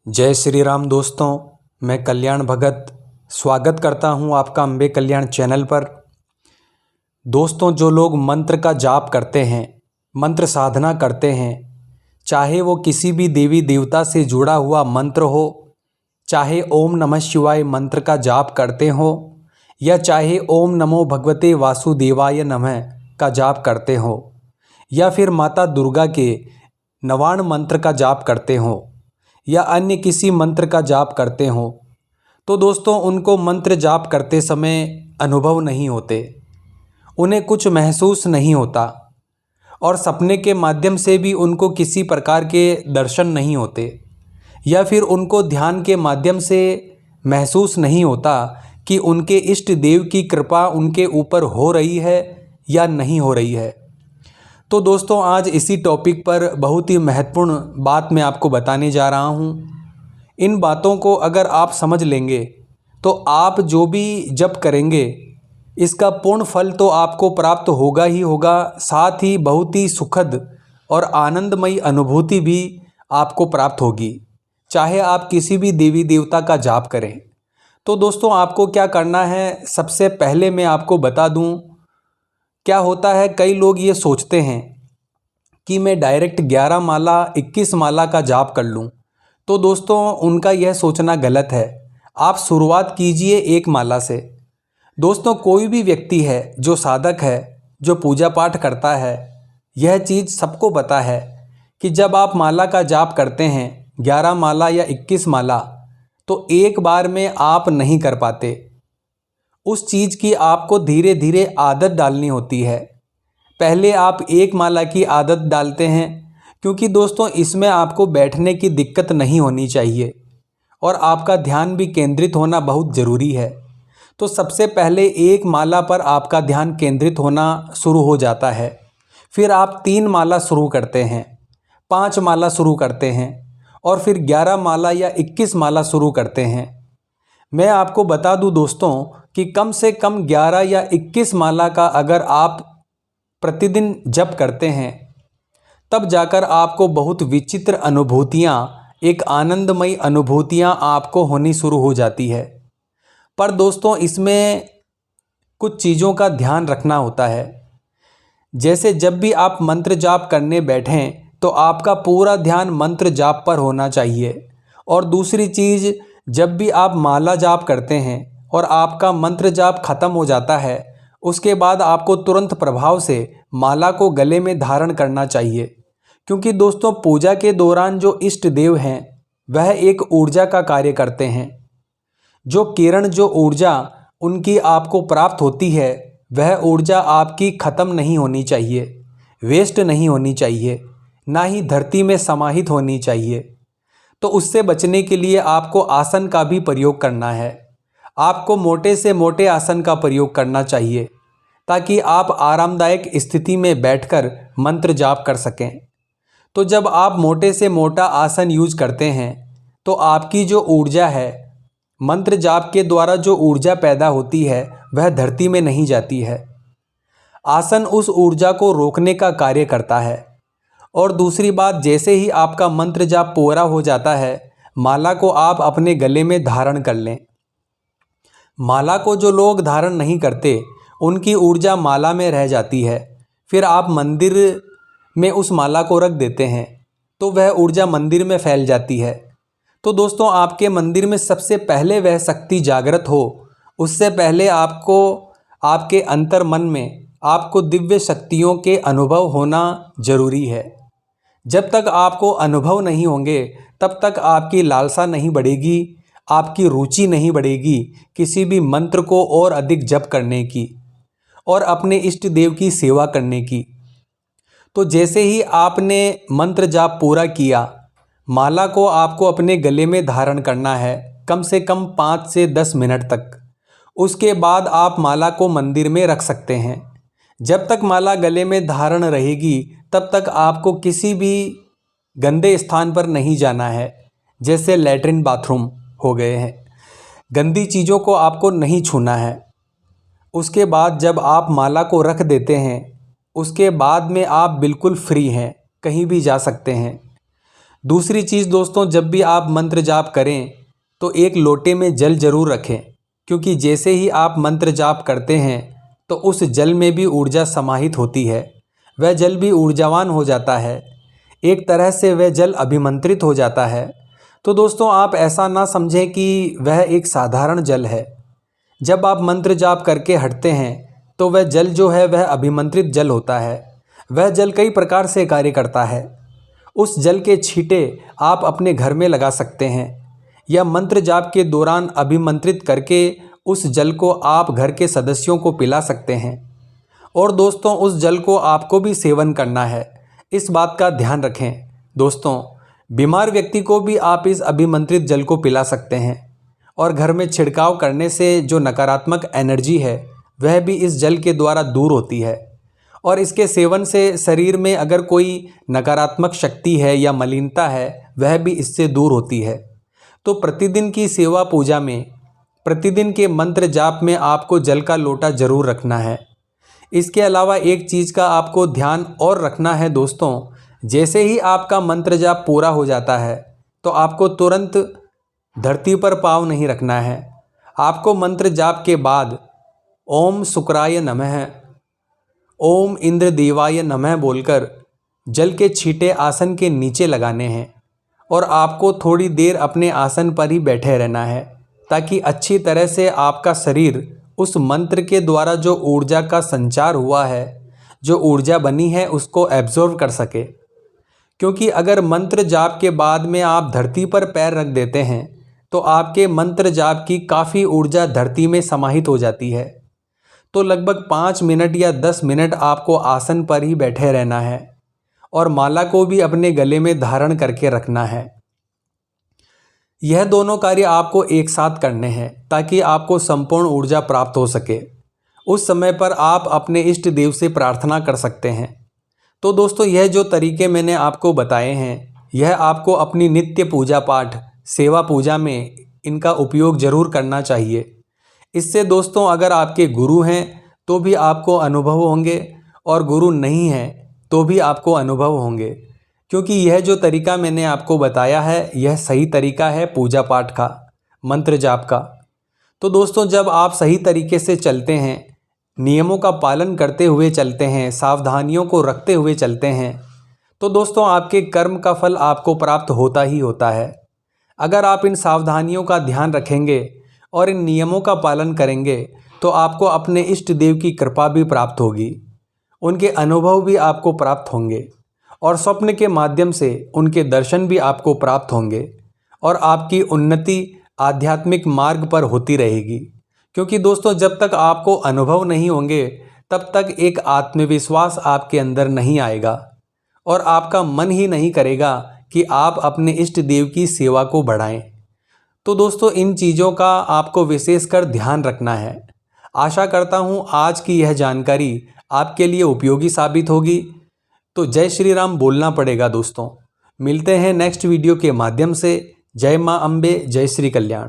जय श्री राम दोस्तों, मैं कल्याण भगत स्वागत करता हूं आपका अम्बे कल्याण चैनल पर। दोस्तों, जो लोग मंत्र का जाप करते हैं, मंत्र साधना करते हैं, चाहे वो किसी भी देवी देवता से जुड़ा हुआ मंत्र हो, चाहे ओम नमः शिवाय मंत्र का जाप करते हो या चाहे ओम नमो भगवते वासुदेवाय नमः का जाप करते हो या फिर माता दुर्गा के नवाण मंत्र का जाप करते हो या अन्य किसी मंत्र का जाप करते हो, तो दोस्तों उनको मंत्र जाप करते समय अनुभव नहीं होते, उन्हें कुछ महसूस नहीं होता और सपने के माध्यम से भी उनको किसी प्रकार के दर्शन नहीं होते या फिर उनको ध्यान के माध्यम से महसूस नहीं होता कि उनके इष्ट देव की कृपा उनके ऊपर हो रही है या नहीं हो रही है। तो दोस्तों, आज इसी टॉपिक पर बहुत ही महत्वपूर्ण बात मैं आपको बताने जा रहा हूँ। इन बातों को अगर आप समझ लेंगे तो आप जो भी जप करेंगे इसका पूर्ण फल तो आपको प्राप्त होगा ही होगा, साथ ही बहुत ही सुखद और आनंदमयी अनुभूति भी आपको प्राप्त होगी, चाहे आप किसी भी देवी देवता का जाप करें। तो दोस्तों, आपको क्या करना है, सबसे पहले मैं आपको बता दूं, क्या होता है, कई लोग ये सोचते हैं कि मैं डायरेक्ट 11 माला 21 माला का जाप कर लूं। तो दोस्तों, उनका यह सोचना गलत है। आप शुरुआत कीजिए 1 माला से। दोस्तों, कोई भी व्यक्ति है जो साधक है, जो पूजा पाठ करता है, यह चीज़ सबको पता है कि जब आप माला का जाप करते हैं 11 माला या 21 माला, तो एक बार में आप नहीं कर पाते। उस चीज़ की आपको धीरे धीरे आदत डालनी होती है। पहले आप 1 माला की आदत डालते हैं, क्योंकि दोस्तों इसमें आपको बैठने की दिक्कत नहीं होनी चाहिए और आपका ध्यान भी केंद्रित होना बहुत ज़रूरी है। तो सबसे पहले 1 माला पर आपका ध्यान केंद्रित होना शुरू हो जाता है। फिर आप 3 माला शुरू करते हैं, 5 माला शुरू करते हैं और फिर 11 माला या 21 माला शुरू करते हैं। मैं आपको बता दूं दोस्तों कि कम से कम 11 या 21 माला का अगर आप प्रतिदिन जप करते हैं, तब जाकर आपको बहुत विचित्र अनुभूतियाँ, एक आनंदमयी अनुभूतियाँ आपको होनी शुरू हो जाती है। पर दोस्तों, इसमें कुछ चीज़ों का ध्यान रखना होता है। जैसे जब भी आप मंत्र जाप करने बैठें तो आपका पूरा ध्यान मंत्र जाप पर होना चाहिए। और दूसरी चीज़, जब भी आप माला जाप करते हैं और आपका मंत्र जाप खत्म हो जाता है, उसके बाद आपको तुरंत प्रभाव से माला को गले में धारण करना चाहिए। क्योंकि दोस्तों, पूजा के दौरान जो इष्ट देव हैं वह एक ऊर्जा का कार्य करते हैं। जो किरण, जो ऊर्जा उनकी आपको प्राप्त होती है, वह ऊर्जा आपकी ख़त्म नहीं होनी चाहिए, वेस्ट नहीं होनी चाहिए, ना ही धरती में समाहित होनी चाहिए। तो उससे बचने के लिए आपको आसन का भी प्रयोग करना है। आपको मोटे से मोटे आसन का प्रयोग करना चाहिए ताकि आप आरामदायक स्थिति में बैठकर मंत्र जाप कर सकें। तो जब आप मोटे से मोटा आसन यूज करते हैं तो आपकी जो ऊर्जा है, मंत्र जाप के द्वारा जो ऊर्जा पैदा होती है, वह धरती में नहीं जाती है। आसन उस ऊर्जा को रोकने का कार्य करता है। और दूसरी बात, जैसे ही आपका मंत्र जाप पूरा हो जाता है, माला को आप अपने गले में धारण कर लें। माला को जो लोग धारण नहीं करते, उनकी ऊर्जा माला में रह जाती है। फिर आप मंदिर में उस माला को रख देते हैं तो वह ऊर्जा मंदिर में फैल जाती है। तो दोस्तों, आपके मंदिर में सबसे पहले वह शक्ति जागृत हो, उससे पहले आपको आपके अंतर मन में आपको दिव्य शक्तियों के अनुभव होना ज़रूरी है। जब तक आपको अनुभव नहीं होंगे, तब तक आपकी लालसा नहीं बढ़ेगी, आपकी रुचि नहीं बढ़ेगी किसी भी मंत्र को और अधिक जप करने की और अपने इष्ट देव की सेवा करने की। तो जैसे ही आपने मंत्र जाप पूरा किया, माला को आपको अपने गले में धारण करना है कम से कम 5 से 10 मिनट तक। उसके बाद आप माला को मंदिर में रख सकते हैं। जब तक माला गले में धारण रहेगी, तब तक आपको किसी भी गंदे स्थान पर नहीं जाना है, जैसे लैट्रिन बाथरूम हो गए हैं। गंदी चीज़ों को आपको नहीं छूना है। उसके बाद जब आप माला को रख देते हैं, उसके बाद में आप बिल्कुल फ्री हैं, कहीं भी जा सकते हैं। दूसरी चीज़ दोस्तों, जब भी आप मंत्र जाप करें तो एक लोटे में जल ज़रूर रखें, क्योंकि जैसे ही आप मंत्र जाप करते हैं तो उस जल में भी ऊर्जा समाहित होती है। वह जल भी ऊर्जावान हो जाता है, एक तरह से वह जल अभिमंत्रित हो जाता है। तो दोस्तों, आप ऐसा ना समझें कि वह एक साधारण जल है। जब आप मंत्र जाप करके हटते हैं तो वह जल जो है वह अभिमंत्रित जल होता है। वह जल कई प्रकार से कार्य करता है। उस जल के छींटे आप अपने घर में लगा सकते हैं, या मंत्र जाप के दौरान अभिमंत्रित करके उस जल को आप घर के सदस्यों को पिला सकते हैं। और दोस्तों, उस जल को आपको भी सेवन करना है, इस बात का ध्यान रखें। दोस्तों, बीमार व्यक्ति को भी आप इस अभिमंत्रित जल को पिला सकते हैं, और घर में छिड़काव करने से जो नकारात्मक एनर्जी है वह भी इस जल के द्वारा दूर होती है। और इसके सेवन से शरीर में अगर कोई नकारात्मक शक्ति है या मलिनता है वह भी इससे दूर होती है। तो प्रतिदिन की सेवा पूजा में, प्रतिदिन के मंत्र जाप में आपको जल का लोटा ज़रूर रखना है। इसके अलावा एक चीज़ का आपको ध्यान और रखना है दोस्तों, जैसे ही आपका मंत्र जाप पूरा हो जाता है तो आपको तुरंत धरती पर पाँव नहीं रखना है। आपको मंत्र जाप के बाद ओम शुक्राय नमः, ओम इंद्र देवाय नमः बोलकर जल के छींटे आसन के नीचे लगाने हैं, और आपको थोड़ी देर अपने आसन पर ही बैठे रहना है, ताकि अच्छी तरह से आपका शरीर उस मंत्र के द्वारा जो ऊर्जा का संचार हुआ है, जो ऊर्जा बनी है, उसको एब्जॉर्व कर सके। क्योंकि अगर मंत्र जाप के बाद में आप धरती पर पैर रख देते हैं तो आपके मंत्र जाप की काफ़ी ऊर्जा धरती में समाहित हो जाती है। तो लगभग 5 मिनट या 10 मिनट आपको आसन पर ही बैठे रहना है, और माला को भी अपने गले में धारण करके रखना है। यह दोनों कार्य आपको एक साथ करने हैं ताकि आपको संपूर्ण ऊर्जा प्राप्त हो सके। उस समय पर आप अपने इष्ट देव से प्रार्थना कर सकते हैं। तो दोस्तों, यह जो तरीके मैंने आपको बताए हैं, यह आपको अपनी नित्य पूजा पाठ, सेवा पूजा में इनका उपयोग ज़रूर करना चाहिए। इससे दोस्तों, अगर आपके गुरु हैं तो भी आपको अनुभव होंगे, और गुरु नहीं हैं तो भी आपको अनुभव होंगे, क्योंकि यह जो तरीका मैंने आपको बताया है यह सही तरीका है पूजा पाठ का, मंत्र जाप का। तो दोस्तों, जब आप सही तरीके से चलते हैं, नियमों का पालन करते हुए चलते हैं, सावधानियों को रखते हुए चलते हैं, तो दोस्तों आपके कर्म का फल आपको प्राप्त होता ही होता है। अगर आप इन सावधानियों का ध्यान रखेंगे और इन नियमों का पालन करेंगे तो आपको अपने इष्ट देव की कृपा भी प्राप्त होगी, उनके अनुभव भी आपको प्राप्त होंगे, और स्वप्न के माध्यम से उनके दर्शन भी आपको प्राप्त होंगे, और आपकी उन्नति आध्यात्मिक मार्ग पर होती रहेगी। क्योंकि दोस्तों, जब तक आपको अनुभव नहीं होंगे तब तक एक आत्मविश्वास आपके अंदर नहीं आएगा, और आपका मन ही नहीं करेगा कि आप अपने इष्ट देव की सेवा को बढ़ाएं। तो दोस्तों, इन चीज़ों का आपको विशेषकर ध्यान रखना है। आशा करता हूँ आज की यह जानकारी आपके लिए उपयोगी साबित होगी। तो जय श्री राम बोलना पड़ेगा दोस्तों। मिलते हैं नेक्स्ट वीडियो के माध्यम से। जय माँ अम्बे, जय श्री कल्याण।